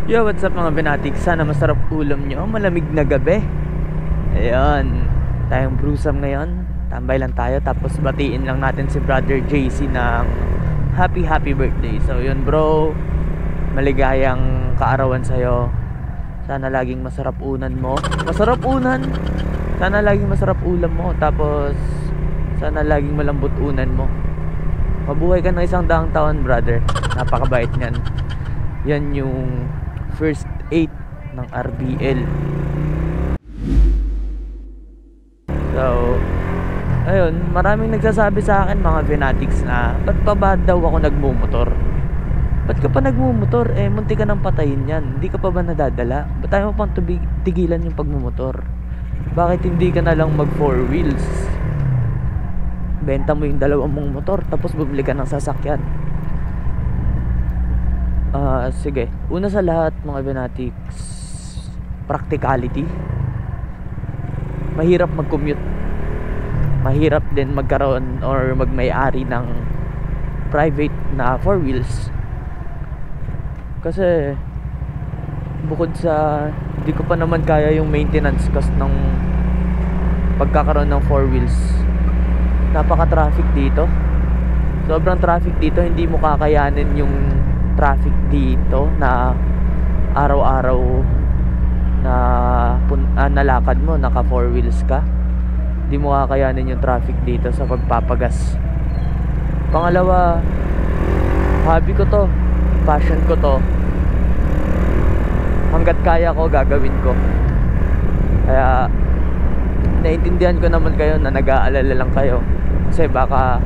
Yo, what's up mga binatiks? Sana masarap ulam nyo, malamig na gabi. Ayan, tayong brewsam ngayon. Tambay lang tayo, tapos batiin lang natin si brother JC ng happy birthday. So yun bro, maligayang kaarawan sa'yo. Sana laging masarap unan mo. Masarap unan? Sana laging masarap ulam mo. Tapos sana laging malambot unan mo. Mabuhay ka ng 100 taon brother. Napakabait niyan. Yan yung first 8 ng RBL. So ayun, maraming nagsasabi sa akin mga fanatics na ba't pa ba daw ako nagmumotor? Ba't ka pa nagmumotor? Eh munti ka nang patayin yan. Hindi ka pa ba nadadala? Ba't tayo mo pang tigilan yung pagmumotor? Bakit hindi ka na lang mag 4 wheels? Benta mo yung dalawang mong motor, tapos bumili ka ng sasakyan. Sige, una sa lahat mga fanatics, practicality. Mahirap mag-commute. Mahirap din magkaroon or magmay-ari ng private na 4 wheels. Kasi bukod sa di ko pa naman kaya yung maintenance cost ng pagkakaroon ng 4 wheels, napaka-traffic dito. Sobrang traffic dito, hindi mo kakayanin yung traffic dito na araw-araw na nalakad mo, naka 4 wheels ka. Hindi mo kakayanin yung traffic dito sa pagpapagas. Pangalawa, hobby ko to, passion ko to. Hanggat kaya ko, gagawin ko. Kaya naiintindihan ko naman kayo na nag-aalala lang kayo. Kasi baka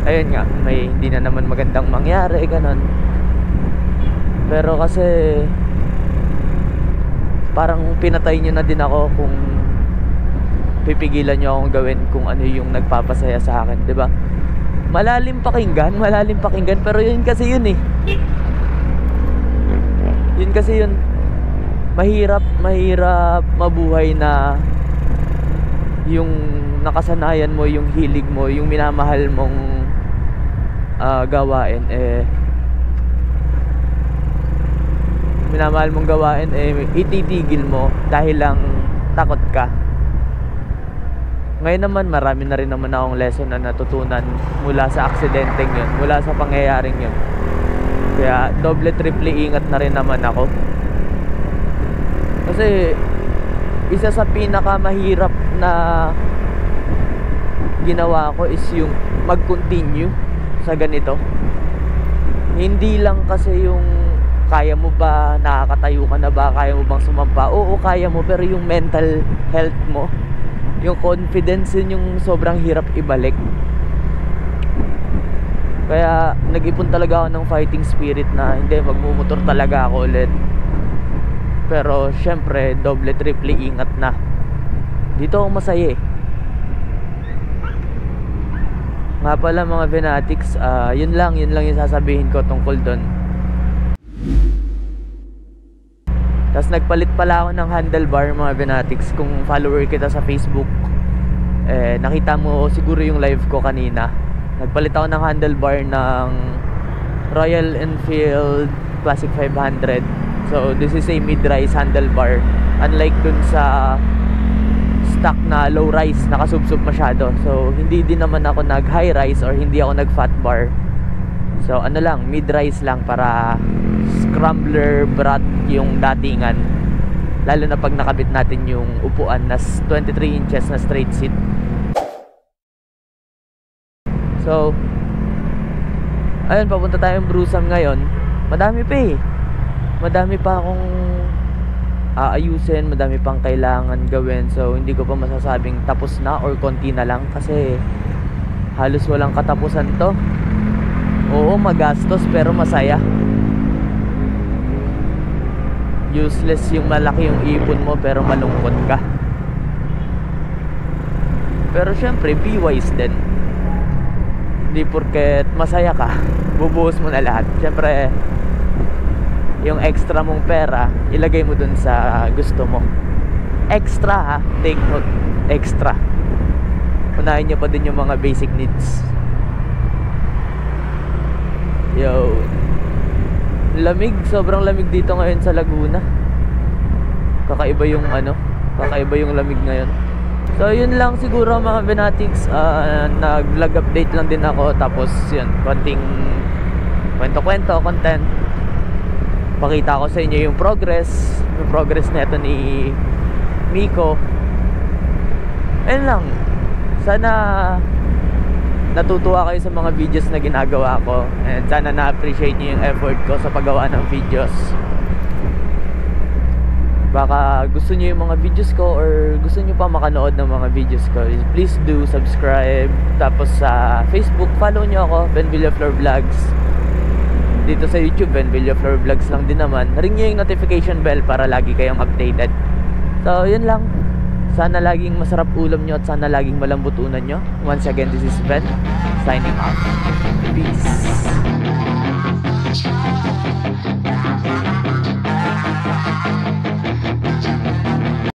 ayun nga, may hindi na naman magandang mangyari, ganun. Pero kasi parang pinatay nyo na din ako kung pipigilan nyo akong gawin kung ano yung nagpapasaya sa akin, 'di ba? Malalim pakinggan, pero yun kasi yun eh. Yun kasi yun. Mahirap mabuhay na yung nakasanayan mo, yung hilig mo, yung minamahal mong gawain ititigil mo dahil lang takot ka. Ngayon naman marami na rin naman akong lesson na natutunan mula sa aksidenteng yun, mula sa pangyayaring yun. Kaya doble triple ingat na rin naman ako. Kasi isa sa pinakamahirap na ginawa ko is yung mag-continue sa ganito. Hindi lang kasi yung kaya mo ba, nakakatayo ka na ba, kaya mo bang sumampa? Oo, kaya mo, pero yung mental health mo, yung confidence, yun yung sobrang hirap ibalik. Kaya nag-ipon talaga ako ng fighting spirit na hindi, magmumotor talaga ako ulit. Pero syempre doble triple ingat na. Dito ako masaya eh. Nga pala mga fanatics, yun lang yung sasabihin ko tungkol doon. Tapos nagpalit pala ako ng handlebar mga fanatics. Kung follower kita sa Facebook, nakita mo siguro yung live ko kanina. Nagpalit ako ng handlebar ng Royal Enfield Classic 500. So this is a mid-rise handlebar. Unlike dun sa stock na low-rise, nakasubsob masyado. So hindi din naman ako nag-high-rise or hindi ako nag-fat bar. So ano lang, mid-rise lang para scrambler brat yung datingan. Lalo na pag nakabit natin yung upuan na 23 inches na straight seat. So ayun, papunta tayong brewsam ngayon. Madami pa eh. Madami pa akong aayusin, madami pang kailangan gawin. So hindi ko pa masasabing tapos na or konti na lang, kasi halos walang katapusan to. Oo, magastos pero masaya. Useless yung malaki yung ipon mo pero malungkot ka. Pero syempre be wise din. Hindi porket masaya ka bubuhos mo na lahat. Syempre yung extra mong pera ilagay mo dun sa gusto mo. Extra ha, take note, extra. Unahin nyo pa din yung mga basic needs. Yo, Lamig, sobrang lamig dito ngayon sa Laguna. Kakaiba yung kakaiba yung lamig ngayon. So yun lang siguro mga Benatics, nag-vlog update lang din ako, tapos yun, konting kwento-kwento, content. Pakita ko sa inyo yung progress nito ni Miko. Ayun lang. Sana natutuwa kayo sa mga videos na ginagawa ko, and sana na-appreciate niyo yung effort ko sa paggawa ng videos. Baka gusto niyo yung mga videos ko, or gusto niyo pa makanood ng mga videos ko, please do subscribe. Tapos sa Facebook, follow niyo ako, Ben Villaflor Vlogs. Dito sa YouTube, Ben Villaflor Vlogs lang din naman. Ring niyo yung notification bell para lagi kayong updated. So yun lang. Sana laging masarap ulam nyo, at sana laging malambot unan nyo. Once again, this is Ben, signing off. Peace.